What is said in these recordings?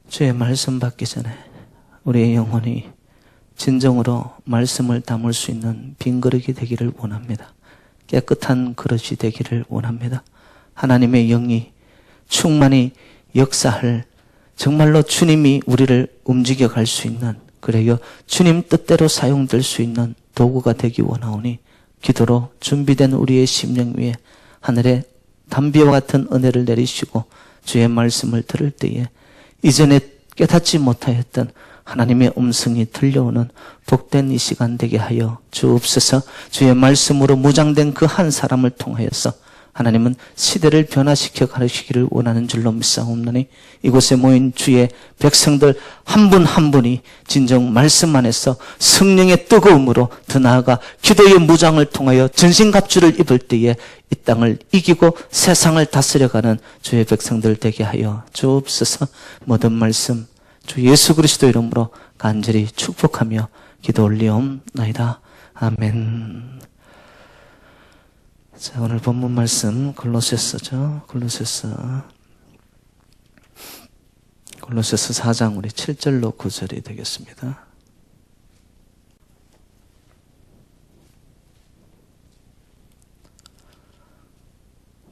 주의 말씀 받기 전에 우리의 영혼이 진정으로 말씀을 담을 수 있는 빈 그릇이 되기를 원합니다. 깨끗한 그릇이 되기를 원합니다. 하나님의 영이 충만히 역사할, 정말로 주님이 우리를 움직여 갈 수 있는, 그래요 주님 뜻대로 사용될 수 있는 도구가 되기 원하오니 기도로 준비된 우리의 심령 위에 하늘의 담비와 같은 은혜를 내리시고 주의 말씀을 들을 때에 이전에 깨닫지 못하였던 하나님의 음성이 들려오는 복된 이 시간 되게 하여 주옵소서. 주의 말씀으로 무장된 그 한 사람을 통하여서 하나님은 시대를 변화시켜 가르치기를 원하는 줄로 믿사옵나니 이곳에 모인 주의 백성들 한 분 한 분이 진정 말씀 안에서 성령의 뜨거움으로 더 나아가 기도의 무장을 통하여 전신갑주를 입을 때에 이 땅을 이기고 세상을 다스려가는 주의 백성들 되게 하여 주옵소서. 모든 말씀 주 예수 그리스도 이름으로 간절히 축복하며 기도 올리옵나이다. 아멘. 자, 오늘 본문 말씀 골로새서죠. 골로새서 4장 우리 7절로 9절이 되겠습니다.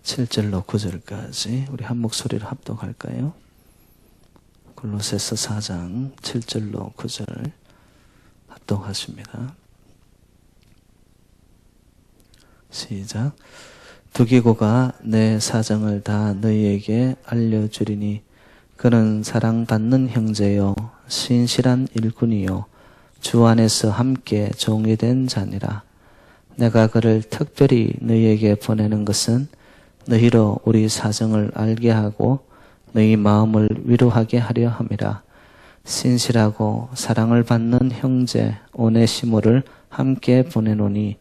(7절로 9절까지) 우리 한 목소리로 합독할까요? 골로새서 4장 7절로 9절 합독하십니다. 시작. 두기고가 내 사정을 다 너희에게 알려주리니 그는 사랑받는 형제요 신실한 일꾼이요 주 안에서 함께 종이 된 자니라. 내가 그를 특별히 너희에게 보내는 것은 너희로 우리 사정을 알게 하고 너희 마음을 위로하게 하려 함이라. 신실하고 사랑을 받는 형제 오네시모를 함께 보내노니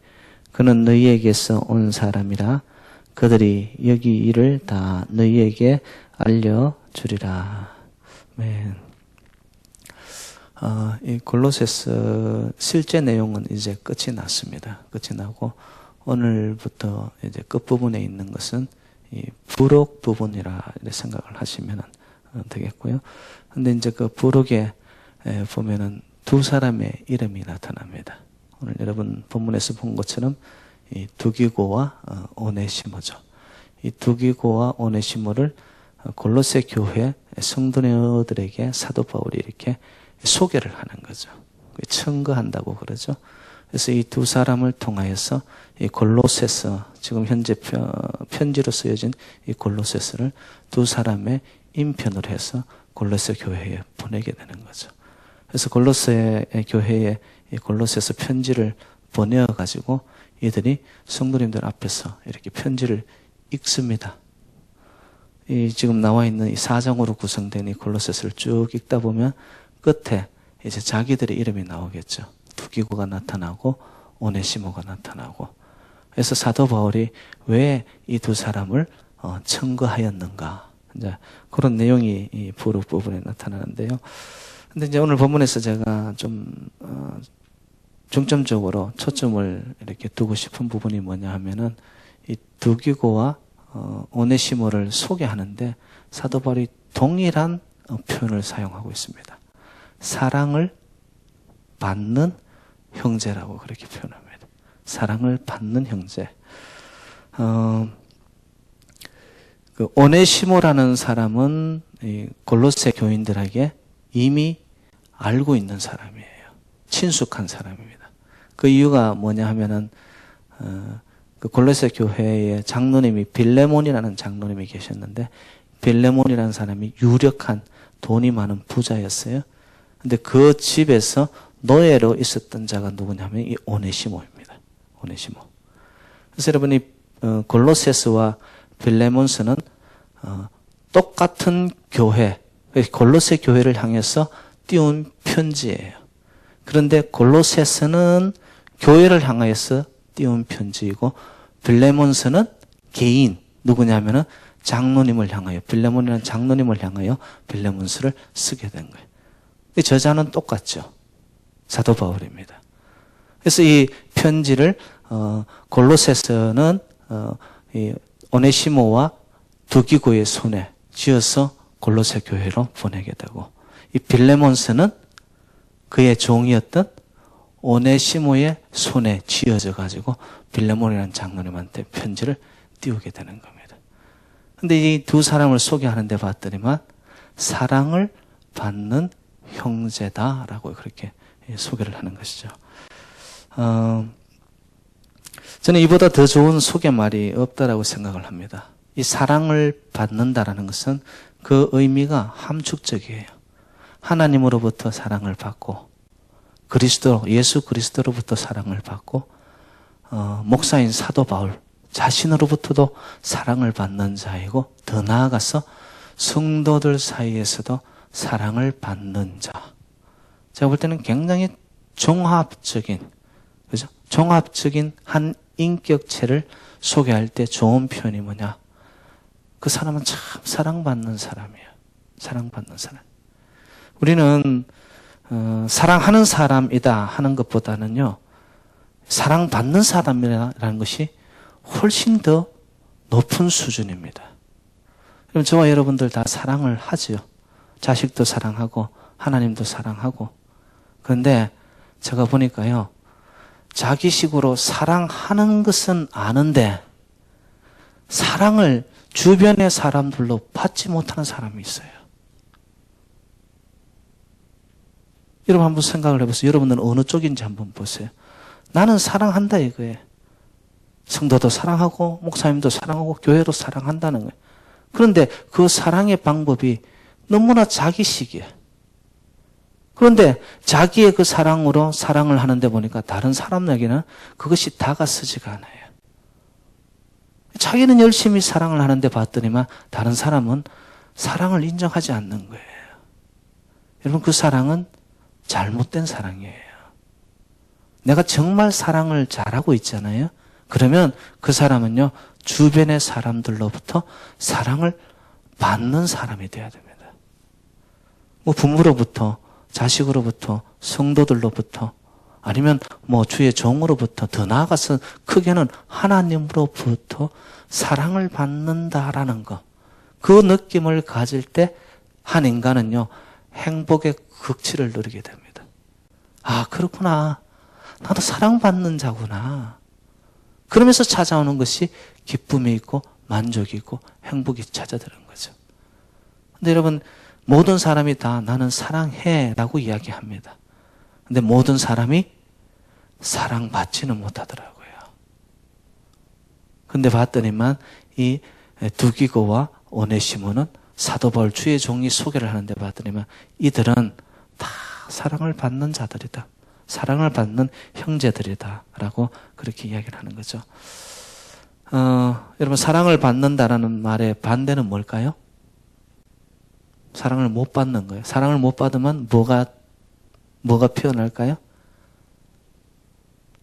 그는 너희에게서 온 사람이라. 그들이 여기 일을 다 너희에게 알려주리라. 네. 이 골로새서 실제 내용은 이제 끝이 났습니다. 끝이 나고 오늘부터 이제 끝부분에 있는 것은 이 부록 부분이라 생각을 하시면 되겠고요. 근데 이제 그 부록에 보면은 두 사람의 이름이 나타납니다. 오늘 여러분 본문에서 본 것처럼 이 두기고와 오네시모죠. 이 두기고와 오네시모를 골로새 교회 성도녀들에게 사도 바울이 이렇게 소개를 하는 거죠. 청거한다고 그러죠. 그래서 이 두 사람을 통하여서 이 골로새서, 지금 현재 편지로 쓰여진 이 골로새서를 두 사람의 인편을 해서 골로새 교회에 보내게 되는 거죠. 그래서 골로새 교회에 이 골로새서 편지를 보내어가지고 이들이 성도님들 앞에서 이렇게 편지를 읽습니다. 이 지금 나와 있는 이 4장으로 구성된 이 골로새서를 쭉 읽다 보면 끝에 이제 자기들의 이름이 나오겠죠. 두기고가 나타나고 오네시모가 나타나고. 그래서 사도 바울이 왜 이 두 사람을 청거하였는가, 이제 그런 내용이 이 부록 부분에 나타나는데요. 근데 이제 오늘 본문에서 제가 좀 중점적으로 초점을 이렇게 두고 싶은 부분이 뭐냐 하면은 이 두기고와 오네시모를 소개하는데 사도 바울이 동일한 표현을 사용하고 있습니다. 사랑을 받는 형제라고 그렇게 표현합니다. 사랑을 받는 형제. 그 오네시모라는 사람은 이 골로새 교인들에게 이미 알고 있는 사람이에요. 친숙한 사람입니다. 그 이유가 뭐냐 하면은 그 골로새 교회의 장로님이 빌레몬이라는 장로님이 계셨는데, 빌레몬이라는 사람이 유력한 돈이 많은 부자였어요. 근데 그 집에서 노예로 있었던 자가 누구냐면 이 오네시모입니다. 오네시모. 그래서 여러분이 골로새서와 빌레몬서는 똑같은 교회, 골로새 교회를 향해서 띄운 편지예요. 그런데 골로새서는 교회를 향해서 띄운 편지이고 빌레몬서는 개인, 누구냐면은 장로님을 향하여, 빌레몬이라는 장로님을 향하여 빌레몬서를 쓰게 된 거예요. 저자는 똑같죠. 사도 바울입니다. 그래서 이 편지를 골로새서는 이 오네시모와 두기고의 손에 쥐어서 골로새 교회로 보내게 되고, 이 빌레몬서는 그의 종이었던 오네시모의 손에 쥐어져 가지고 빌레몬이라는 장로님한테 편지를 띄우게 되는 겁니다. 근데 이 두 사람을 소개하는데 봤더니만 사랑을 받는 형제다라고 그렇게 소개를 하는 것이죠. 저는 이보다 더 좋은 소개말이 없다라고 생각을 합니다. 이 사랑을 받는다라는 것은 그 의미가 함축적이에요. 하나님으로부터 사랑을 받고 예수 그리스도로부터 사랑을 받고 목사인 사도 바울 자신으로부터도 사랑을 받는 자이고 더 나아가서 성도들 사이에서도 사랑을 받는 자. 제가 볼 때는 굉장히 종합적인, 그죠? 종합적인 한 인격체를 소개할 때 좋은 표현이 뭐냐? 그 사람은 참 사랑받는 사람이에요. 사랑받는 사람. 우리는 사랑하는 사람이다 하는 것보다는요, 사랑받는 사람이라는 것이 훨씬 더 높은 수준입니다. 그럼 저와 여러분들 다 사랑을 하죠. 자식도 사랑하고 하나님도 사랑하고. 그런데 제가 보니까요, 자기식으로 사랑하는 것은 아는데 사랑을 주변의 사람들로 받지 못하는 사람이 있어요. 여러분 한번 생각을 해보세요. 여러분들은 어느 쪽인지 한번 보세요. 나는 사랑한다 이거예요. 성도도 사랑하고 목사님도 사랑하고 교회도 사랑한다는 거예요. 그런데 그 사랑의 방법이 너무나 자기식이에요. 그런데 자기의 그 사랑으로 사랑을 하는데 보니까 다른 사람에게는 그것이 다가서지가 않아요. 자기는 열심히 사랑을 하는데 봤더니만 다른 사람은 사랑을 인정하지 않는 거예요. 여러분 그 사랑은 잘못된 사랑이에요. 내가 정말 사랑을 잘하고 있잖아요. 그러면 그 사람은요, 주변의 사람들로부터 사랑을 받는 사람이 돼야 됩니다. 뭐 부모로부터, 자식으로부터, 성도들로부터, 아니면 뭐 주의 종으로부터, 더 나아가서 크게는 하나님으로부터 사랑을 받는다라는 것. 그 느낌을 가질 때 한 인간은요, 행복의 극치를 누리게 됩니다. 아, 그렇구나. 나도 사랑받는 자구나. 그러면서 찾아오는 것이 기쁨이 있고 만족이 있고 행복이 찾아드는 거죠. 근데 여러분, 모든 사람이 다 나는 사랑해 라고 이야기합니다. 근데 모든 사람이 사랑받지는 못하더라고요. 근데 봤더니만 이 두기고와 오네시모는 사도 바울 주의 종이 소개를 하는데 봤더니만 이들은 다 사랑을 받는 자들이다. 사랑을 받는 형제들이다 라고 그렇게 이야기를 하는 거죠. 여러분 사랑을 받는다라는 말의 반대는 뭘까요? 사랑을 못 받는 거예요. 사랑을 못 받으면 뭐가 피어날까요?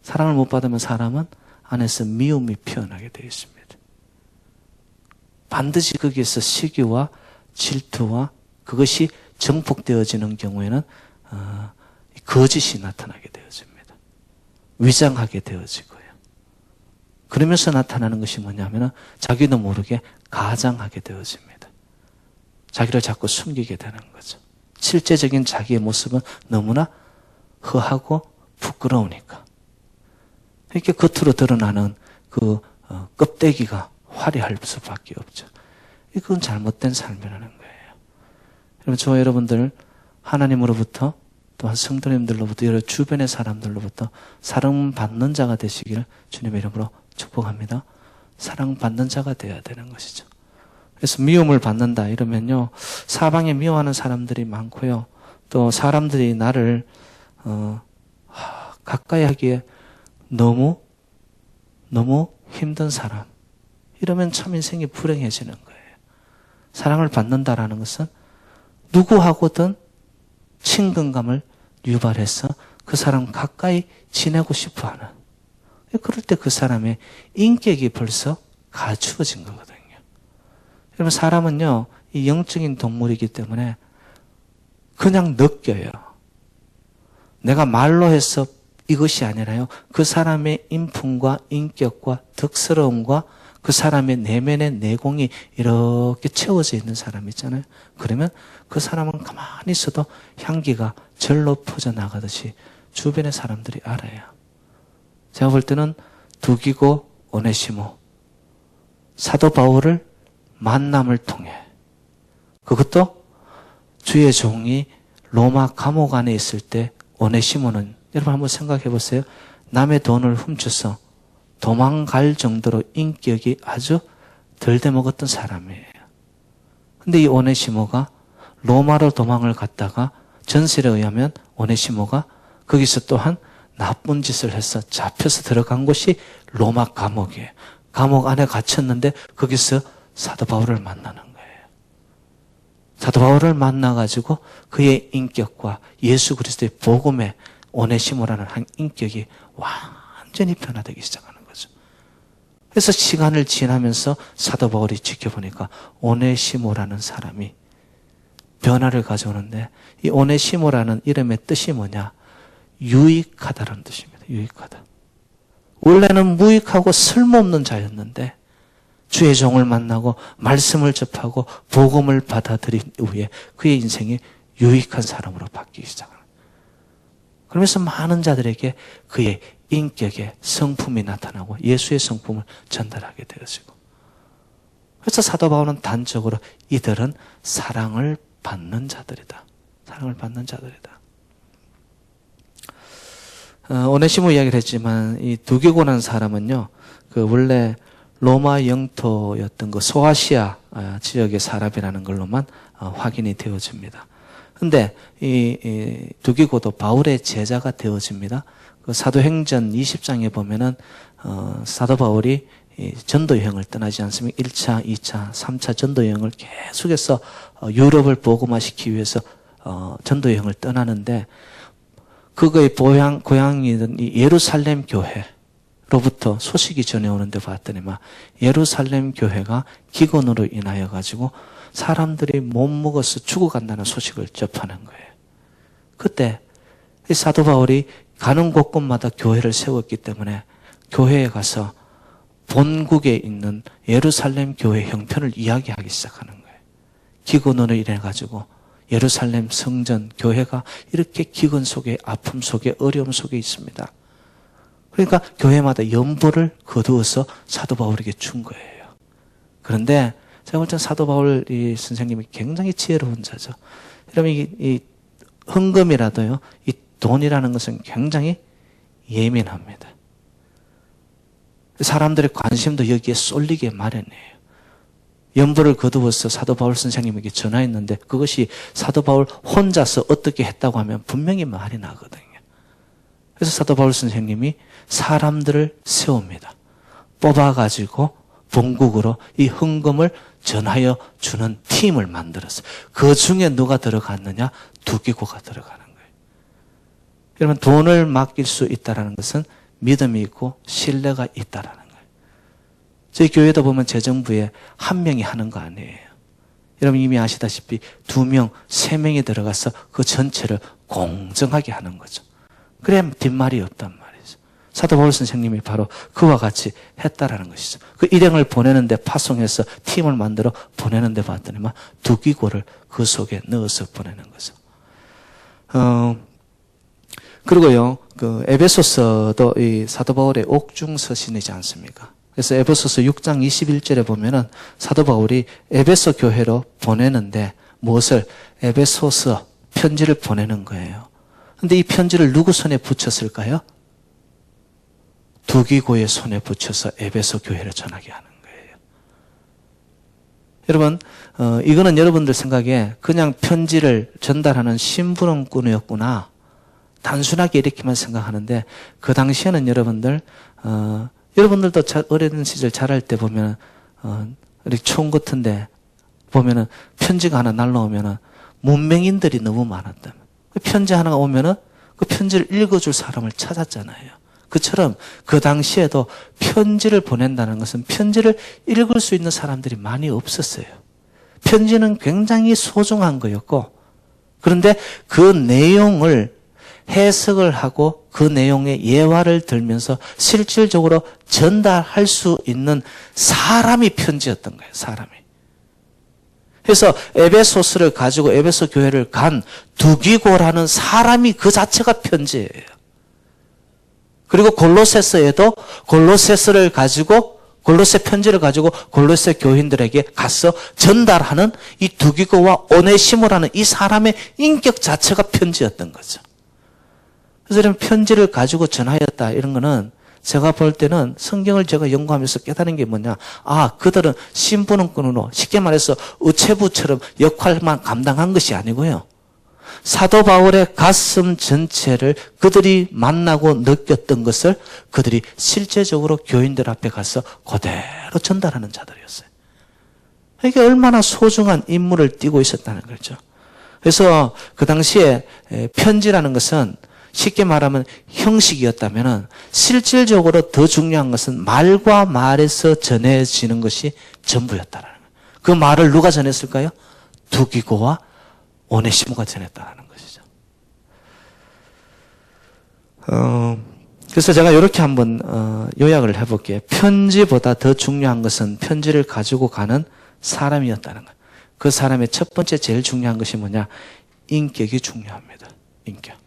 사랑을 못 받으면 사람은 안에서 미움이 피어나게 되어 있습니다. 반드시 거기에서 시기와 질투와 그것이 정폭되어지는 경우에는 거짓이 나타나게 되어집니다. 위장하게 되어지고요. 그러면서 나타나는 것이 뭐냐면 자기도 모르게 가장하게 되어집니다. 자기를 자꾸 숨기게 되는 거죠. 실제적인 자기의 모습은 너무나 허하고 부끄러우니까. 이렇게 겉으로 드러나는 그 껍데기가 화려할 수밖에 없죠. 이건 잘못된 삶이라는 거예요. 여러분, 저와 여러분들 하나님으로부터 또한 성도님들로부터 여러 주변의 사람들로부터 사랑받는 자가 되시기를 주님의 이름으로 축복합니다. 사랑받는 자가 되어야 되는 것이죠. 그래서 미움을 받는다 이러면요, 사방에 미워하는 사람들이 많고요, 또 사람들이 나를 가까이 하기에 너무 힘든 사람, 이러면 참 인생이 불행해지는 거예요. 사랑을 받는다라는 것은 누구하고든 친근감을 유발해서 그 사람 가까이 지내고 싶어하는, 그럴 때 그 사람의 인격이 벌써 갖추어진 거거든요. 여러분 사람은요, 이 영적인 동물이기 때문에 그냥 느껴요. 내가 말로 해서 이것이 아니라요, 그 사람의 인품과 인격과 덕스러움과 그 사람의 내면의 내공이 이렇게 채워져 있는 사람 있잖아요. 그러면 그 사람은 가만히 있어도 향기가 절로 퍼져나가듯이 주변의 사람들이 알아요. 제가 볼 때는 두기고 오네시모, 사도 바울을 만남을 통해, 그것도 주의 종이 로마 감옥 안에 있을 때 오네시모는, 여러분 한번 생각해 보세요. 남의 돈을 훔쳐서 도망갈 정도로 인격이 아주 덜 되먹었던 사람이에요. 근데 이 오네시모가 로마로 도망을 갔다가 전설에 의하면 오네시모가 거기서 또한 나쁜 짓을 해서 잡혀서 들어간 곳이 로마 감옥이에요. 감옥 안에 갇혔는데 거기서 사도 바울을 만나는 거예요. 사도 바울을 만나가지고 그의 인격과 예수 그리스도의 복음의 오네시모라는 한 인격이 완전히 변화되기 시작하는 거죠. 그래서 시간을 지나면서 사도 바울이 지켜보니까 오네시모라는 사람이 변화를 가져오는데, 이 오네시모라는 이름의 뜻이 뭐냐? 유익하다라는 뜻입니다. 유익하다. 원래는 무익하고 쓸모없는 자였는데 주의 종을 만나고 말씀을 접하고 복음을 받아들인 후에 그의 인생이 유익한 사람으로 바뀌기 시작합니다. 그러면서 많은 자들에게 그의 인격의 성품이 나타나고 예수의 성품을 전달하게 되어지고, 그래서 사도 바울은 단적으로 이들은 사랑을 받는 자들이다. 사랑을 받는 자들이다. 오네시모 이야기를 했지만 이 두기고라는 사람은요, 그 원래 로마 영토였던 그 소아시아 지역의 사람이라는 걸로만 확인이 되어집니다. 근데 이 두기고도 바울의 제자가 되어집니다. 그 사도행전 20장에 보면은 사도 바울이 전도 여행을 떠나지 않습니까? 1차, 2차, 3차 전도 여행을 계속해서 유럽을 복음화시키기 위해서 전도 여행을 떠나는데, 그거의 고향이던 이 예루살렘 교회로부터 소식이 전해오는데 봤더니만 예루살렘 교회가 기근으로 인하여 가지고 사람들이 못 먹어서 죽어간다는 소식을 접하는 거예요. 그때 이 사도 바울이 가는 곳곳마다 교회를 세웠기 때문에 교회에 가서 본국에 있는 예루살렘 교회 형편을 이야기하기 시작하는 거예요. 기근으로 인해 가지고 예루살렘 성전, 교회가 이렇게 기근 속에, 아픔 속에, 어려움 속에 있습니다. 그러니까 교회마다 연보를 거두어서 사도 바울에게 준 거예요. 그런데 제가 볼 땐 사도 바울 이 선생님이 굉장히 지혜로운 자죠. 여러분, 이 헌금이라도요, 이 돈이라는 것은 굉장히 예민합니다. 사람들의 관심도 여기에 쏠리게 마련이에요. 연보를 거두어서 사도 바울 선생님에게 전화했는데 그것이 사도 바울 혼자서 어떻게 했다고 하면 분명히 말이 나거든요. 그래서 사도 바울 선생님이 사람들을 세웁니다. 뽑아가지고 본국으로 이 헌금을 전하여 주는 팀을 만들었어요. 그 중에 누가 들어갔느냐? 두기고가 들어가는 거예요. 여러분, 돈을 맡길 수 있다는 것은 믿음이 있고 신뢰가 있다라는 거예요. 저희 교회도 보면 재정부에 한 명이 하는 거 아니에요. 여러분 이미 아시다시피 2명, 3명이 들어가서 그 전체를 공정하게 하는 거죠. 그래야 뒷말이 없단 말이죠. 사도 바울 선생님이 바로 그와 같이 했다라는 것이죠. 그 일행을 보내는데, 파송해서 팀을 만들어 보내는데 봤더니만 두기고를 그 속에 넣어서 보내는 거죠. 그리고요, 그 에베소서도 이 사도 바울의 옥중 서신이지 않습니까? 그래서 에베소서 6장 21절에 보면은 사도 바울이 에베소 교회로 보내는데 무엇을? 에베소서 편지를 보내는 거예요. 근데 이 편지를 누구 손에 붙였을까요? 두기고의 손에 붙여서 에베소 교회를 전하게 하는 거예요. 여러분, 이거는 여러분들 생각에 그냥 편지를 전달하는 심부름꾼이었구나, 단순하게 이렇게만 생각하는데, 그 당시에는 여러분들도 어린 시절 자랄 때 보면 이렇게 촌 같은데 보면은 편지가 하나 날라오면은 문맹인들이 너무 많았다. 그 편지 하나가 오면은 그 편지를 읽어줄 사람을 찾았잖아요. 그처럼 그 당시에도 편지를 보낸다는 것은 편지를 읽을 수 있는 사람들이 많이 없었어요. 편지는 굉장히 소중한 거였고, 그런데 그 내용을 해석을 하고 그 내용의 예화를 들면서 실질적으로 전달할 수 있는 사람이 편지였던 거예요. 사람이. 그래서 에베소스를 가지고 에베소 교회를 간 두기고라는 사람이 그 자체가 편지예요. 그리고 골로새서에도 골로새서를 가지고 골로새 편지를 가지고 골로새 교인들에게 가서 전달하는 이 두기고와 오네시모라는 이 사람의 인격 자체가 편지였던 거죠. 그래서 이런 편지를 가지고 전하였다 이런 거는 제가 볼 때는 성경을 제가 연구하면서 깨달은 게 뭐냐. 그들은 신분은권으로 쉽게 말해서 우체부처럼 역할만 감당한 것이 아니고요. 사도 바울의 가슴 전체를 그들이 만나고 느꼈던 것을 그들이 실제적으로 교인들 앞에 가서 그대로 전달하는 자들이었어요. 이게 얼마나 소중한 임무를 띠고 있었다는 거죠. 그래서 그 당시에 편지라는 것은 쉽게 말하면 형식이었다면 실질적으로 더 중요한 것은 말과 말에서 전해지는 것이 전부였다는 거예요. 그 말을 누가 전했을까요? 두기고와 오네시모가 전했다는 것이죠. 그래서 제가 이렇게 한번 요약을 해볼게요. 편지보다 더 중요한 것은 편지를 가지고 가는 사람이었다는 거예요. 그 사람의 첫 번째 제일 중요한 것이 뭐냐? 인격이 중요합니다. 인격.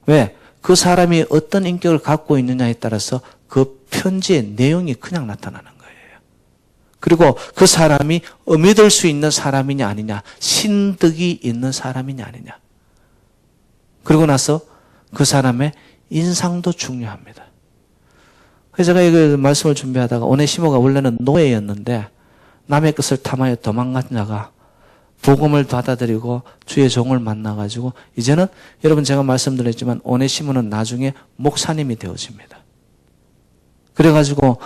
왜? 그 사람이 어떤 인격을 갖고 있느냐에 따라서 그 편지의 내용이 그냥 나타나는 거예요. 그리고 그 사람이 믿을 수 있는 사람이냐 아니냐, 신득이 있는 사람이냐 아니냐. 그리고 나서 그 사람의 인상도 중요합니다. 그래서 제가 이 말씀을 준비하다가 오네시모가 원래는 노예였는데 남의 것을 탐하여 도망간 자가 복음을 받아들이고 주의 종을 만나가지고 이제는 여러분 제가 말씀드렸지만 오네시모는 나중에 목사님이 되어집니다. 그래가지고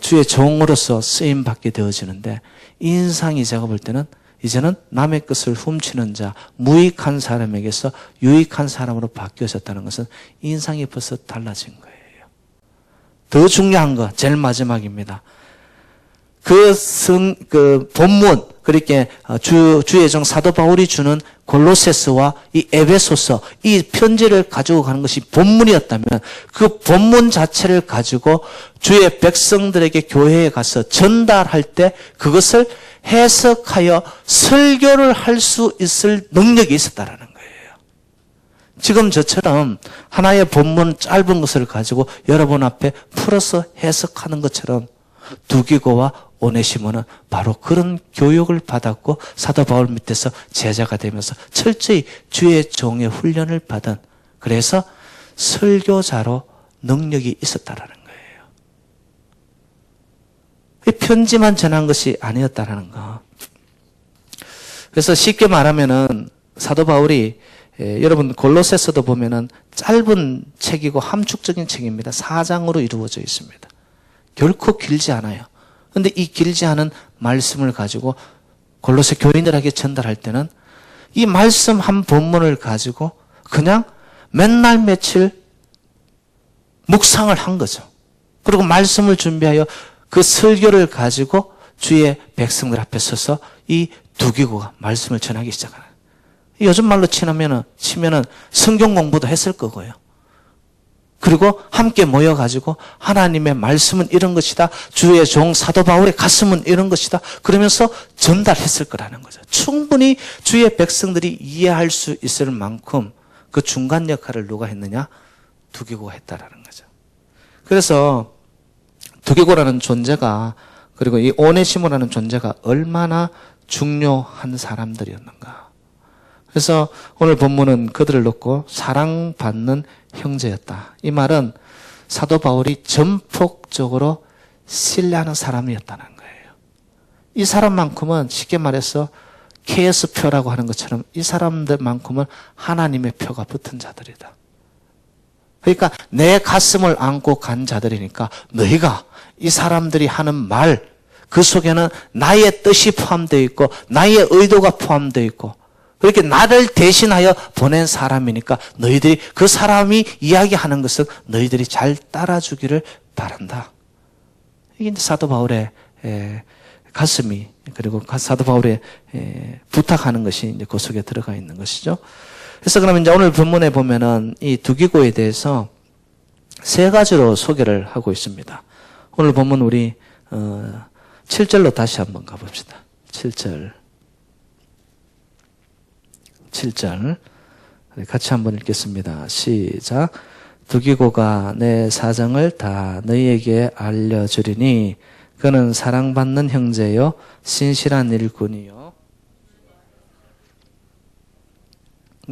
주의 종으로서 쓰임받게 되어지는데 인상이 제가 볼 때는 이제는 남의 것을 훔치는 자, 무익한 사람에게서 유익한 사람으로 바뀌어졌다는 것은 인상이 벌써 달라진 거예요. 더 중요한 거 제일 마지막입니다. 그 본문, 그렇게 주의 종 사도 바울이 주는 골로새서와 이 에베소서, 이 편지를 가지고 가는 것이 본문이었다면 그 본문 자체를 가지고 주의 백성들에게 교회에 가서 전달할 때 그것을 해석하여 설교를 할 수 있을 능력이 있었다라는 거예요. 지금 저처럼 하나의 본문 짧은 것을 가지고 여러분 앞에 풀어서 해석하는 것처럼 두기고와 오네시모는 바로 그런 교육을 받았고 사도 바울 밑에서 제자가 되면서 철저히 주의 종의 훈련을 받은, 그래서 설교자로 능력이 있었다라는 거예요. 이 편지만 전한 것이 아니었다라는 거. 그래서 쉽게 말하면은 사도 바울이 여러분 골로새서도 보면은 짧은 책이고 함축적인 책입니다. 4장으로 이루어져 있습니다. 결코 길지 않아요. 그런데 이 길지 않은 말씀을 가지고 골로새 교인들에게 전달할 때는 이 말씀 한 본문을 가지고 그냥 맨날 며칠 묵상을 한 거죠. 그리고 말씀을 준비하여 그 설교를 가지고 주의 백성들 앞에 서서 이 두기고가 말씀을 전하기 시작하는, 요즘 말로 치면은 성경 공부도 했을 거고요. 그리고 함께 모여가지고 하나님의 말씀은 이런 것이다, 주의 종 사도 바울의 가슴은 이런 것이다, 그러면서 전달했을 거라는 거죠. 충분히 주의 백성들이 이해할 수 있을 만큼 그 중간 역할을 누가 했느냐? 두기고가 했다라는 거죠. 그래서 두기고라는 존재가, 그리고 이 오네시모라는 존재가 얼마나 중요한 사람들이었는가. 그래서 오늘 본문은 그들을 놓고 사랑받는 형제였다. 이 말은 사도 바울이 전폭적으로 신뢰하는 사람이었다는 거예요. 이 사람만큼은 쉽게 말해서 KS표라고 하는 것처럼 이 사람들만큼은 하나님의 표가 붙은 자들이다. 그러니까 내 가슴을 안고 간 자들이니까 너희가 이 사람들이 하는 말, 그 속에는 나의 뜻이 포함되어 있고 나의 의도가 포함되어 있고 그렇게 나를 대신하여 보낸 사람이니까 너희들이 그 사람이 이야기하는 것은 너희들이 잘 따라주기를 바란다. 이게 사도 바울의 가슴이, 그리고 사도 바울의 부탁하는 것이 이제 그 속에 들어가 있는 것이죠. 그래서 그러면 이제 오늘 본문에 보면은 이 두기고에 대해서 세 가지로 소개를 하고 있습니다. 오늘 본문 우리 7절로 다시 한번 가봅시다. 7절 같이 한번 읽겠습니다. 시작. 두기고가 내 사정을 다 너희에게 알려주리니 그는 사랑받는 형제요 신실한 일꾼이요.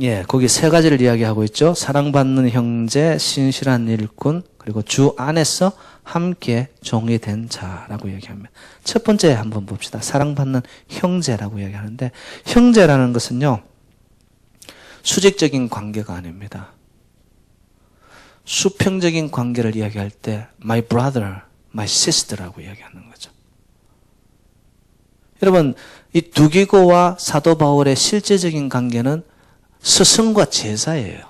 예, 거기 세 가지를 이야기하고 있죠. 사랑받는 형제, 신실한 일꾼, 그리고 주 안에서 함께 종이 된 자라고 이야기합니다. 첫 번째 한번 봅시다. 사랑받는 형제라고 이야기하는데, 형제라는 것은요, 수직적인 관계가 아닙니다. 수평적인 관계를 이야기할 때 my brother, my sister라고 이야기하는 거죠. 여러분, 이 두기고와 사도 바울의 실제적인 관계는 스승과 제자예요.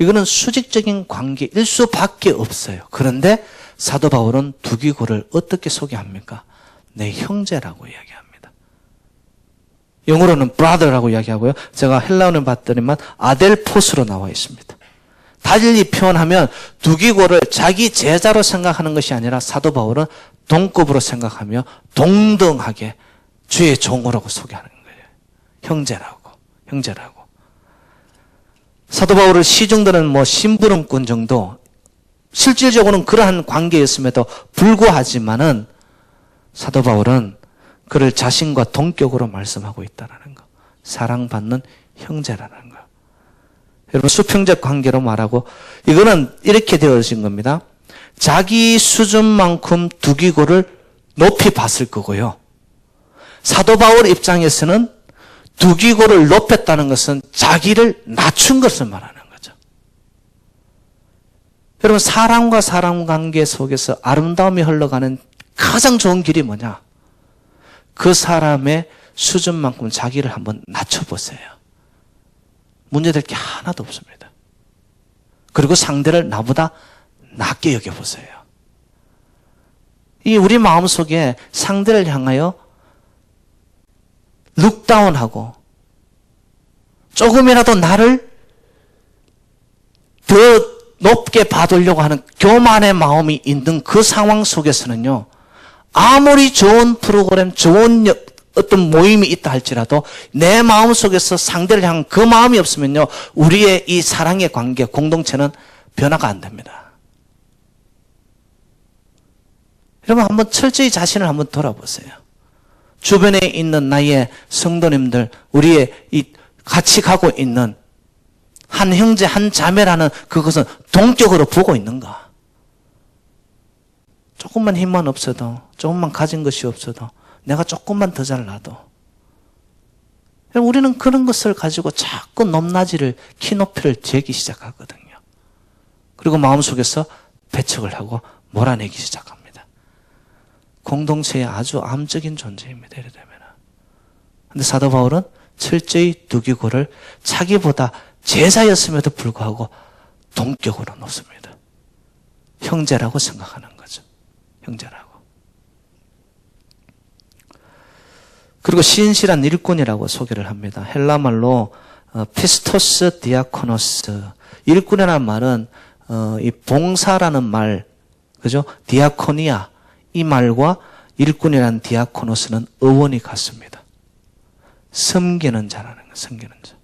이거는 수직적인 관계일 수밖에 없어요. 그런데 사도 바울은 두기고를 어떻게 소개합니까? 내 형제라고 이야기합니다. 영어로는 brother라고 이야기하고요. 제가 헬라어는 봤더니만 아델포스로 나와 있습니다. 달리 표현하면 두기고를 자기 제자로 생각하는 것이 아니라 사도 바울은 동급으로 생각하며 동등하게 주의 종으로고 소개하는 거예요. 형제라고. 사도 바울을 시중들은 심부름꾼 정도, 실질적으로는 그러한 관계였음에도 불구하지만은 사도 바울은 그를 자신과 동격으로 말씀하고 있다는 거. 사랑받는 형제라는 거. 여러분, 수평적 관계로 말하고, 이거는 이렇게 되어진 겁니다. 자기 수준만큼 두기고를 높이 봤을 거고요. 사도 바울 입장에서는 두기고를 높였다는 것은 자기를 낮춘 것을 말하는 거죠. 여러분, 사람과 사람 관계 속에서 아름다움이 흘러가는 가장 좋은 길이 뭐냐? 그 사람의 수준만큼 자기를 한번 낮춰보세요. 문제될 게 하나도 없습니다. 그리고 상대를 나보다 낮게 여겨보세요. 이 우리 마음속에 상대를 향하여 룩다운하고 조금이라도 나를 더 높게 봐두려고 하는 교만의 마음이 있는 그 상황 속에서는요, 아무리 좋은 프로그램, 좋은 어떤 모임이 있다 할지라도 내 마음속에서 상대를 향한 그 마음이 없으면요, 우리의 이 사랑의 관계, 공동체는 변화가 안 됩니다. 여러분, 한번 철저히 자신을 한번 돌아보세요. 주변에 있는 나의 성도님들, 우리의 이 같이 가고 있는 한 형제, 한 자매라는 그것은 동격으로 보고 있는가? 조금만 힘만 없어도, 조금만 가진 것이 없어도, 내가 조금만 더 잘나도. 우리는 그런 것을 가지고 자꾸 높낮이를, 키높이를 재기 시작하거든요. 그리고 마음속에서 배척을 하고 몰아내기 시작합니다. 공동체의 아주 암적인 존재입니다. 이래 되면. 근데 사도 바울은 철저히 두기고를 자기보다 제자였음에도 불구하고 동격으로 놓습니다. 형제라고 생각하는 거죠. 형제라고. 그리고 신실한 일꾼이라고 소개를 합니다. 헬라말로 피스토스 디아코노스. 일꾼이라는 말은 이 봉사라는 말, 그죠? 디아코니아. 이 말과 일꾼이라는 디아코노스는 어원이 같습니다. 섬기는 자라는 거, 섬기는 자.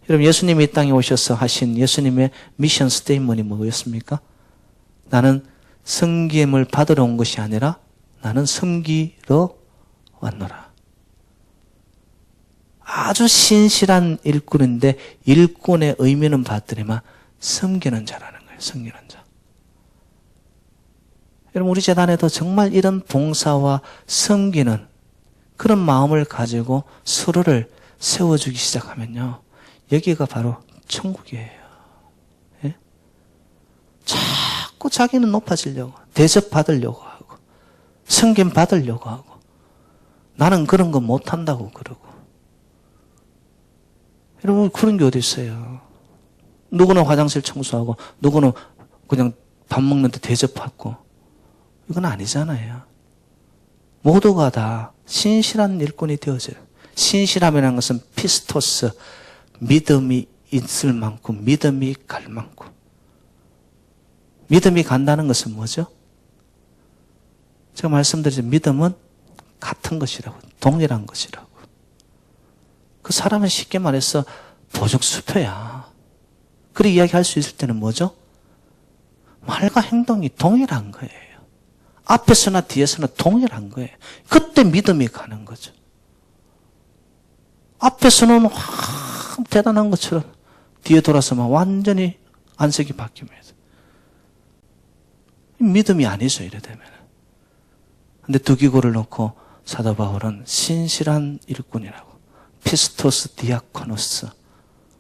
여러분, 예수님이 이 땅에 오셔서 하신 예수님의 미션 스테이트먼이 뭐였습니까? 나는 섬김을 받으러 온 것이 아니라 나는 섬기러 왔노라. 아주 신실한 일꾼인데 일꾼의 의미는 봤더니만 섬기는 자라는 거예요. 섬기는 자. 여러분, 우리 재단에도 정말 이런 봉사와 섬기는 그런 마음을 가지고 서로를 세워주기 시작하면요, 여기가 바로 천국이에요. 예? 자꾸 자기는 높아지려고, 대접받으려고 하고, 섬김 받으려고 하고, 나는 그런 거 못한다고 그러고. 여러분, 그런 게 어디 있어요? 누구는 화장실 청소하고, 누구는 그냥 밥 먹는데 대접받고. 이건 아니잖아요. 모두가 다 신실한 일꾼이 되어져요. 신실함이라는 것은 피스토스, 믿음이 있을 만큼, 믿음이 갈 만큼. 믿음이 간다는 것은 뭐죠? 제가 말씀드렸죠. 믿음은 같은 것이라고, 동일한 것이라고. 그 사람은 쉽게 말해서 보증수표야. 그렇게 이야기할 수 있을 때는 뭐죠? 말과 행동이 동일한 거예요. 앞에서나 뒤에서나 동일한 거예요. 그때 믿음이 가는 거죠. 앞에서는 대단한 것처럼 뒤에 돌아서면 완전히 안색이 바뀝니다. 믿음이 아니죠, 이래 되면. 근데 두기고를 놓고 사도 바울은 신실한 일꾼이라고. 피스토스 디아코노스.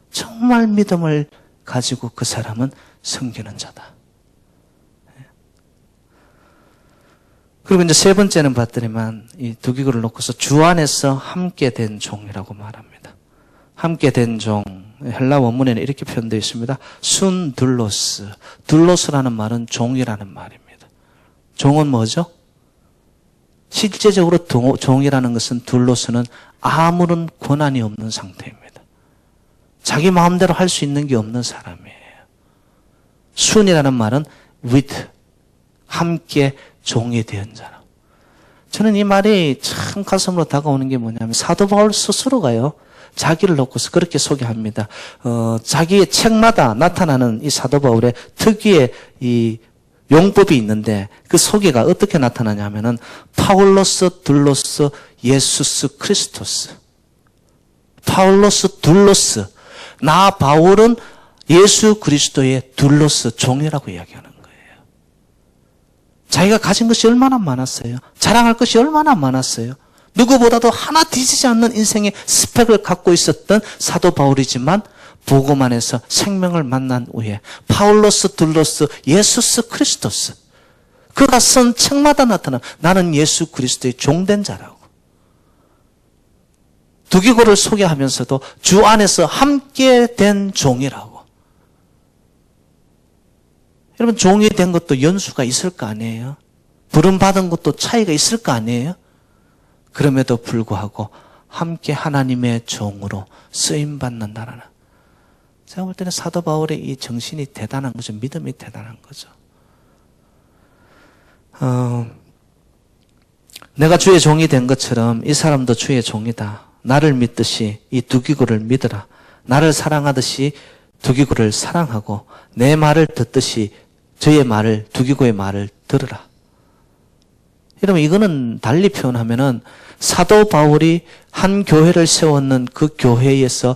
정말 믿음을 가지고 그 사람은 섬기는 자다. 그리고 이제 세 번째는 봤더니만 이 두기고를 놓고서 주 안에서 함께 된 종이라고 말합니다. 함께 된 종. 헬라 원문에는 이렇게 표현되어 있습니다. 순 둘로스. 둘로스라는 말은 종이라는 말입니다. 종은 뭐죠? 실제적으로 종이라는 것은 둘로스는 아무런 권한이 없는 상태입니다. 자기 마음대로 할 수 있는 게 없는 사람이에요. 순이라는 말은 with, 함께 종이 된 사람. 저는 이 말이 참 가슴으로 다가오는 게 뭐냐면 사도 바울 스스로가요. 자기를 놓고서 그렇게 소개합니다. 자기의 책마다 나타나는 이 사도 바울의 특유의 이 용법이 있는데 그 소개가 어떻게 나타나냐면은 파울로스, 둘로스, 예수스, 크리스토스. 파울로스, 둘로스. 나 바울은 예수 그리스도의 둘로스 종이라고 이야기하는 거예요. 자기가 가진 것이 얼마나 많았어요. 자랑할 것이 얼마나 많았어요. 누구보다도 하나 뒤지지 않는 인생의 스펙을 갖고 있었던 사도 바울이지만 복음 안에서 생명을 만난 후에 파울로스, 둘로스, 예수스, 크리스토스. 그가 쓴 책마다 나타난 나는 예수 그리스도의 종된 자라고. 두기고를 소개하면서도 주 안에서 함께 된 종이라고. 여러분 종이 된 것도 연수가 있을 거 아니에요? 부름받은 것도 차이가 있을 거 아니에요? 그럼에도 불구하고 함께 하나님의 종으로 쓰임받는다라는. 제가 볼 때는 사도 바울의 이 정신이 대단한 거죠. 믿음이 대단한 거죠. 내가 주의 종이 된 것처럼 이 사람도 주의 종이다. 나를 믿듯이 이 두기고를 믿으라. 나를 사랑하듯이 두기고를 사랑하고 내 말을 듣듯이 저의 말을, 두기고의 말을 들으라. 여러분 이거는 달리 표현하면은 사도 바울이 한 교회를 세웠는 그 교회에서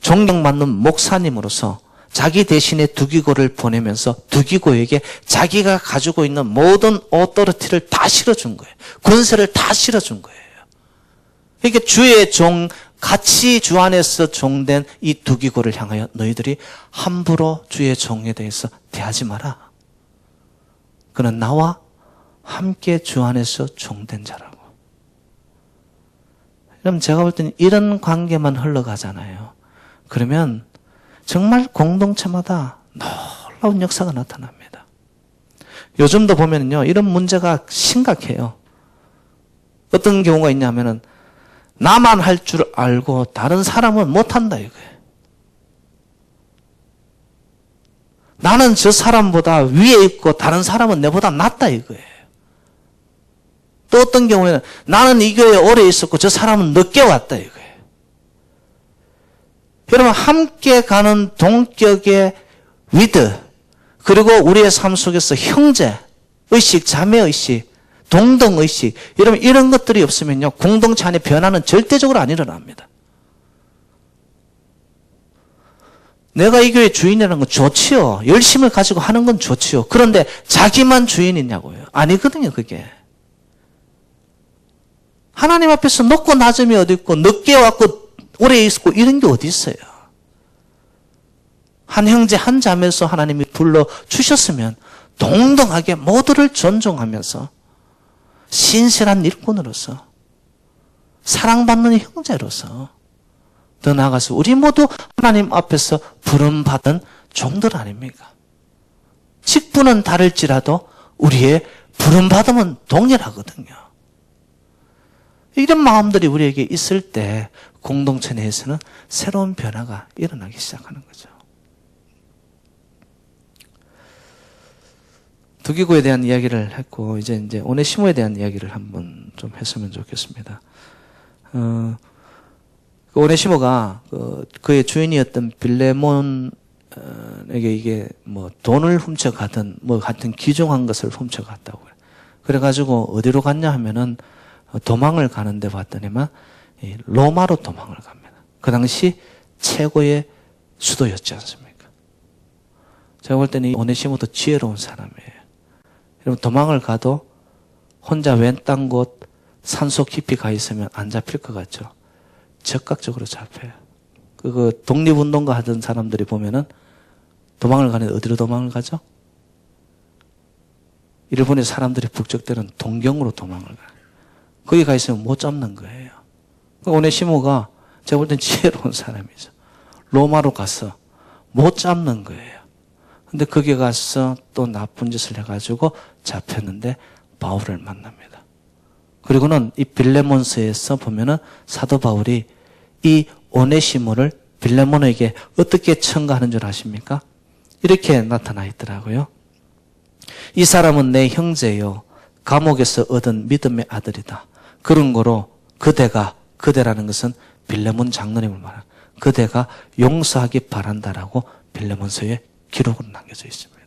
존경받는 목사님으로서 자기 대신에 두기고를 보내면서 두기고에게 자기가 가지고 있는 모든 오토리티를 다 실어준 거예요. 권세를 다 실어준 거예요. 그러니까 주의 종, 같이 주 안에서 종된 이 두기고를 향하여 너희들이 함부로 주의 종에 대해서 대하지 마라. 그는 나와 함께 주 안에서 종된 자라고. 그럼 제가 볼 때는 이런 관계만 흘러가잖아요. 그러면 정말 공동체마다 놀라운 역사가 나타납니다. 요즘도 보면요, 이런 문제가 심각해요. 어떤 경우가 있냐면은 나만 할 줄 알고 다른 사람은 못한다 이거예요. 나는 저 사람보다 위에 있고 다른 사람은 내보다 낫다 이거예요. 또 어떤 경우에는 나는 이 교회에 오래 있었고 저 사람은 늦게 왔다 이거예요. 여러분 함께 가는 동격의 위드, 그리고 우리의 삶 속에서 형제의식, 자매의식, 동등의식, 여러분 이런 것들이 없으면요 공동체 안에 변화는 절대적으로 안 일어납니다. 내가 이 교회 주인이라는 건 좋지요. 열심을 가지고 하는 건 좋지요. 그런데 자기만 주인이냐고요. 아니거든요 그게. 하나님 앞에서 높고 낮음이 어디 있고 늦게 왔고 오래 있고 이런 게 어디 있어요. 한 형제 한 자매에서 하나님이 불러주셨으면 동등하게 모두를 존중하면서 신실한 일꾼으로서 사랑받는 형제로서 더 나아가서 우리 모두 하나님 앞에서 부름받은 종들 아닙니까? 직분은 다를지라도 우리의 부름받음은 동일하거든요. 이런 마음들이 우리에게 있을 때 공동체 내에서는 새로운 변화가 일어나기 시작하는 거죠. 두기고에 대한 이야기를 했고 이제 오네시모에 대한 이야기를 한번 좀 했으면 좋겠습니다. 오네시모가 그의 주인이었던 빌레몬에게 이게 뭐 돈을 훔쳐가든 뭐 같은 귀중한 것을 훔쳐갔다고 그래요. 그래가지고 어디로 갔냐 하면은 도망을 가는데 봤더니만 로마로 도망을 갑니다. 그 당시 최고의 수도였지 않습니까? 제가 볼 때는 이 오네시모도 지혜로운 사람이에요. 여러분 도망을 가도 혼자 웬 딴 곳 산속 깊이 가 있으면 안 잡힐 것 같죠? 적극적으로 잡혀요. 그 독립운동가 하던 사람들이 보면은 도망을 가는데 어디로 도망을 가죠? 일본의 사람들이 북쪽 때는 동경으로 도망을 가요. 거기 가 있으면 못 잡는 거예요. 오네시모가 제가 볼 땐 지혜로운 사람이죠. 로마로 가서 못 잡는 거예요. 근데 거기 가서 또 나쁜 짓을 해가지고 잡혔는데 바울을 만납니다. 그리고는 이 빌레몬서에서 보면은 사도 바울이 이 오네시모를 빌레몬에게 어떻게 첨가하는 줄 아십니까? 이렇게 나타나 있더라고요. 이 사람은 내 형제요. 감옥에서 얻은 믿음의 아들이다. 그런 거로 그대라는 것은 빌레몬 장로님을 말하는 그대가 용서하기 바란다라고 빌레몬서에 기록으로 남겨져 있습니다.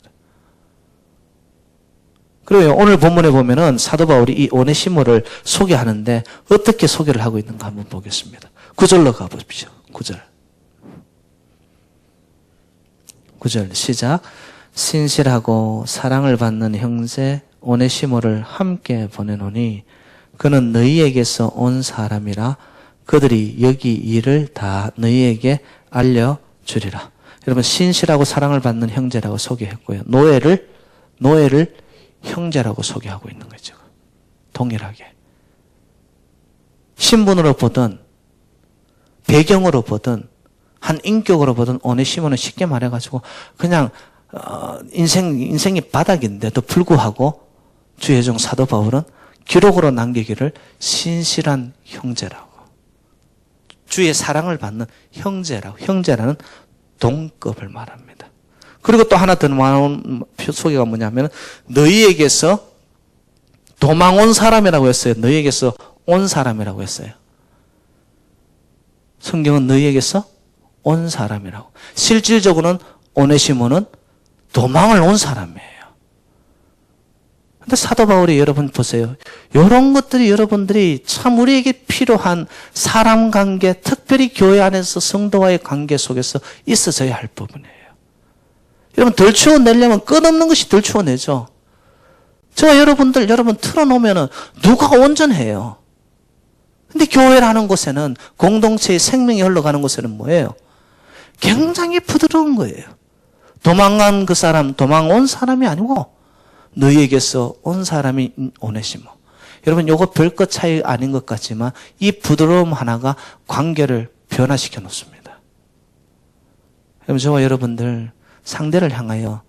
그리고 오늘 본문에 보면은 사도 바울이 이 오네시모를 소개하는데 어떻게 소개를 하고 있는가 한번 보겠습니다. 9절로 가보십시오. 9절 시작. 신실하고 사랑을 받는 형제 오네시모를 함께 보내노니 그는 너희에게서 온 사람이라 그들이 여기 일을 다 너희에게 알려주리라. 여러분 신실하고 사랑을 받는 형제라고 소개했고요. 노예를 형제라고 소개하고 있는 거죠. 동일하게. 신분으로 보든 배경으로 보든 한 인격으로 보든 오네시모는 쉽게 말해가지고 그냥 인생이 바닥인데도 불구하고 주의 종 사도 바울은 기록으로 남기기를 신실한 형제라고 주의 사랑을 받는 형제라는 동급을 말합니다. 그리고 또 하나 더 나온 소개가 뭐냐면 너희에게서 도망 온 사람이라고 했어요. 너희에게서 온 사람이라고 했어요. 성경은 너희에게서 온 사람이라고. 실질적으로는 오네시모는 도망을 온 사람이에요. 근데 사도 바울이 여러분 보세요. 이런 것들이 여러분들이 참 우리에게 필요한 사람 관계, 특별히 교회 안에서 성도와의 관계 속에서 있어져야 할 부분이에요. 여러분 덜 추워내려면 끝없는 것이 덜 추워내죠. 제가 여러분 틀어놓으면 누가 온전해요. 근데 교회라는 곳에는 공동체의 생명이 흘러가는 곳에는 뭐예요? 굉장히 부드러운 거예요. 도망간 그 사람, 도망 온 사람이 아니고 너희에게서 온 사람이 오네시모. 여러분 요거 별것 차이 아닌 것 같지만 이 부드러움 하나가 관계를 변화시켜 놓습니다. 여러분 저와 여러분들 상대를 향하여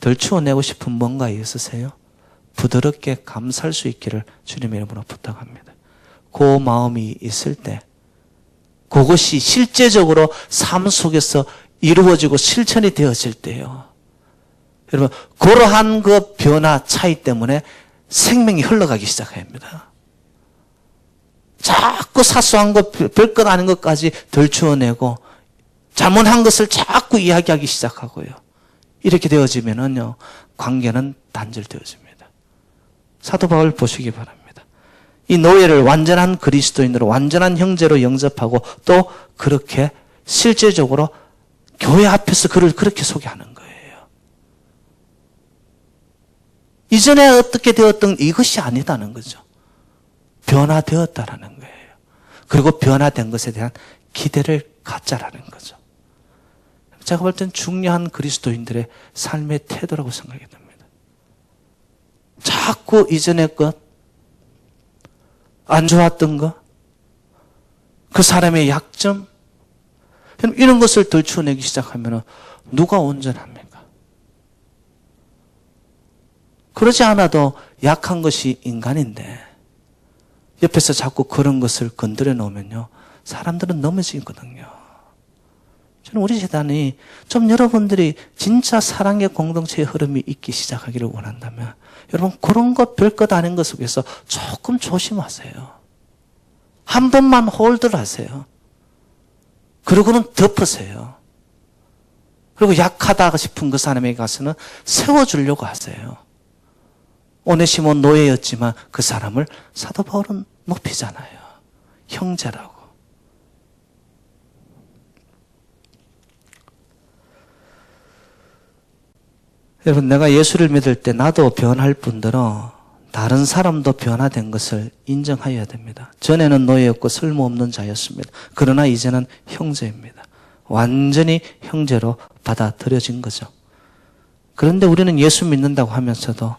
덜 추워내고 싶은 뭔가 있으세요? 부드럽게 감쌀 수 있기를 주님의 이름으로 부탁합니다. 그 마음이 있을 때 그것이 실제적으로 삶 속에서 이루어지고 실천이 되어질 때요. 여러분 그러한 그 변화 차이 때문에 생명이 흘러가기 시작합니다. 자꾸 사소한 것 별것 아닌 것까지 덜 추워내고 잘못한 것을 자꾸 이야기하기 시작하고요. 이렇게 되어지면은요 관계는 단절되어집니다. 사도 바울 보시기 바랍니다. 이 노예를 완전한 그리스도인으로 완전한 형제로 영접하고 또 그렇게 실제적으로 교회 앞에서 그를 그렇게 소개하는 거예요. 이전에 어떻게 되었던 이것이 아니다는 거죠. 변화되었다라는 거예요. 그리고 변화된 것에 대한 기대를 갖자라는 거죠. 제가 볼 땐 중요한 그리스도인들의 삶의 태도라고 생각이 됩니다. 자꾸 이전의 것, 안 좋았던 것, 그 사람의 약점, 이런 것을 덜 추워내기 시작하면 누가 온전합니까? 그러지 않아도 약한 것이 인간인데 옆에서 자꾸 그런 것을 건드려 놓으면요, 사람들은 넘어지거든요. 저는 우리 재단이 좀 여러분들이 진짜 사랑의 공동체의 흐름이 있기 시작하기를 원한다면 여러분 그런 것 별것 아닌 것 속에서 조금 조심하세요. 한 번만 홀드를 하세요. 그리고는 덮으세요. 그리고 약하다 싶은 그 사람에게 가서는 세워주려고 하세요. 오네시모 노예였지만 그 사람을 사도 바울은 높이잖아요. 형제라고. 여러분, 내가 예수를 믿을 때 나도 변할 뿐더러 다른 사람도 변화된 것을 인정해야 됩니다. 전에는 노예였고 쓸모없는 자였습니다. 그러나 이제는 형제입니다. 완전히 형제로 받아들여진 거죠. 그런데 우리는 예수 믿는다고 하면서도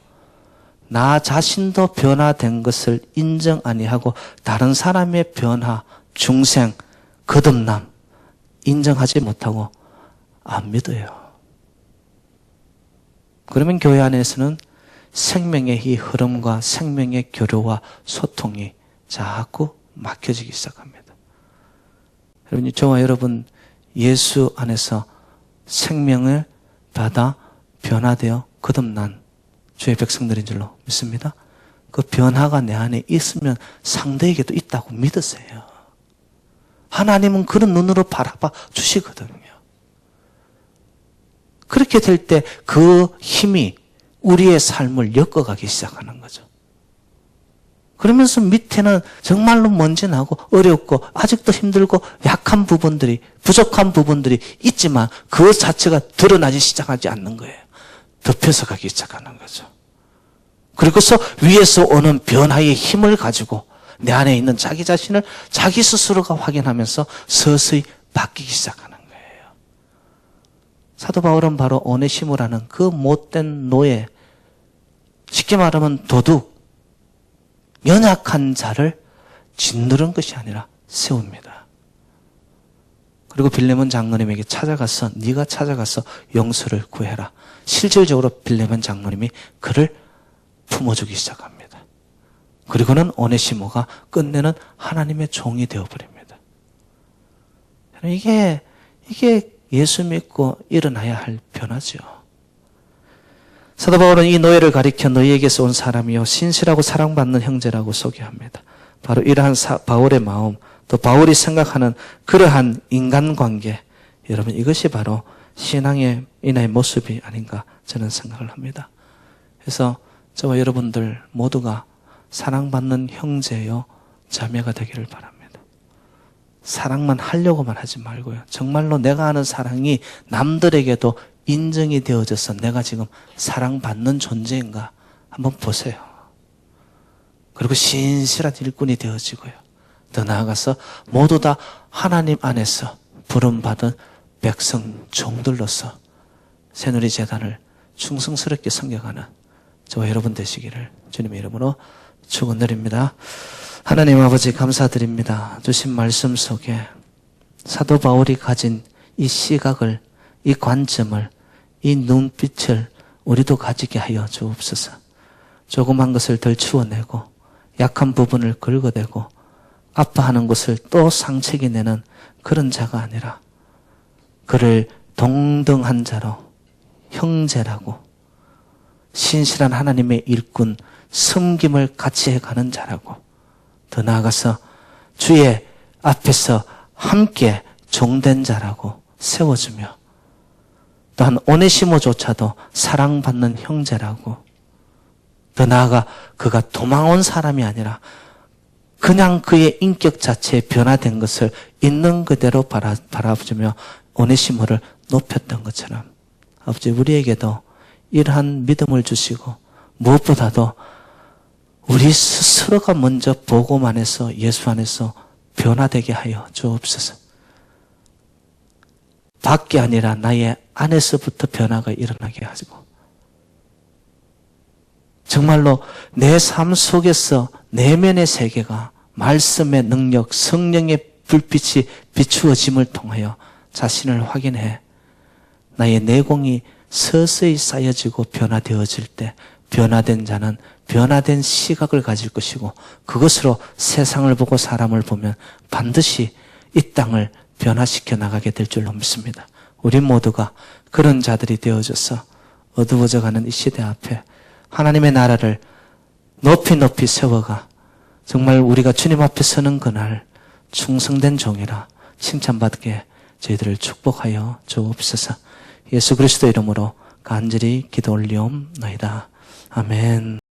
나 자신도 변화된 것을 인정 아니하고 다른 사람의 변화, 중생, 거듭남 인정하지 못하고 안 믿어요. 그러면 교회 안에서는 생명의 이 흐름과 생명의 교류와 소통이 자꾸 막혀지기 시작합니다. 여러분, 저와 여러분 예수 안에서 생명을 받아 변화되어 거듭난 주의 백성들인 줄로 믿습니다. 그 변화가 내 안에 있으면 상대에게도 있다고 믿으세요. 하나님은 그런 눈으로 바라봐 주시거든요. 그렇게 될 때 그 힘이 우리의 삶을 엮어가기 시작하는 거죠. 그러면서 밑에는 정말로 먼지 나고 어렵고 아직도 힘들고 약한 부분들이, 부족한 부분들이 있지만 그 자체가 드러나지 시작하지 않는 거예요. 덮여서 가기 시작하는 거죠. 그리고서 위에서 오는 변화의 힘을 가지고 내 안에 있는 자기 자신을 자기 스스로가 확인하면서 서서히 바뀌기 시작하는 거예요. 사도 바울은 바로 오네시모라는 그 못된 노예, 쉽게 말하면 도둑, 연약한 자를 짓누른 것이 아니라 세웁니다. 그리고 빌레몬 장로님에게 찾아가서 네가 찾아가서 용서를 구해라. 실질적으로 빌레몬 장로님이 그를 품어주기 시작합니다. 그리고는 오네시모가 끝내는 하나님의 종이 되어버립니다. 이게 예수 믿고 일어나야 할 변화죠. 사도 바울은 이 노예를 가리켜 너희에게서 온 사람이요 신실하고 사랑받는 형제라고 소개합니다. 바로 이러한 바울의 마음, 또 바울이 생각하는 그러한 인간관계, 여러분 이것이 바로 신앙의 인의 모습이 아닌가 저는 생각을 합니다. 그래서 저와 여러분들 모두가 사랑받는 형제요 자매가 되기를 바랍니다. 사랑만 하려고만 하지 말고요. 정말로 내가 하는 사랑이 남들에게도 인정이 되어져서 내가 지금 사랑받는 존재인가 한번 보세요. 그리고 신실한 일꾼이 되어지고요. 더 나아가서 모두 다 하나님 안에서 부름받은 백성 종들로서 새누리재단을 충성스럽게 섬겨가는 저와 여러분 되시기를 주님의 이름으로 축원드립니다. 하나님 아버지 감사드립니다. 주신 말씀 속에 사도 바울이 가진 이 시각을, 이 관점을, 이 눈빛을 우리도 가지게 하여 주옵소서. 조그만 것을 덜 치워내고 약한 부분을 긁어대고 아파하는 것을 또 상책이 내는 그런 자가 아니라 그를 동등한 자로, 형제라고, 신실한 하나님의 일꾼, 섬김을 같이 해가는 자라고, 더 나아가서 주의 앞에서 함께 종된 자라고 세워주며, 또한 오네시모조차도 사랑받는 형제라고, 더 나아가 그가 도망온 사람이 아니라 그냥 그의 인격 자체에 변화된 것을 있는 그대로 바라보며 오네시모를 높였던 것처럼 아버지 우리에게도 이러한 믿음을 주시고 무엇보다도 우리 스스로가 먼저 복음 안에서 예수 안에서 변화되게 하여 주옵소서. 밖이 아니라 나의 안에서부터 변화가 일어나게 하시고 정말로 내 삶 속에서 내면의 세계가 말씀의 능력, 성령의 불빛이 비추어짐을 통하여 자신을 확인해 나의 내공이 서서히 쌓여지고 변화되어질 때 변화된 자는 변화된 시각을 가질 것이고 그것으로 세상을 보고 사람을 보면 반드시 이 땅을 변화시켜 나가게 될 줄로 믿습니다. 우리 모두가 그런 자들이 되어져서 어두워져가는 이 시대 앞에 하나님의 나라를 높이 높이 세워가 정말 우리가 주님 앞에 서는 그날 충성된 종이라 칭찬받게 저희들을 축복하여 주옵소서. 예수 그리스도 이름으로 간절히 기도 올리옵나이다. 아멘.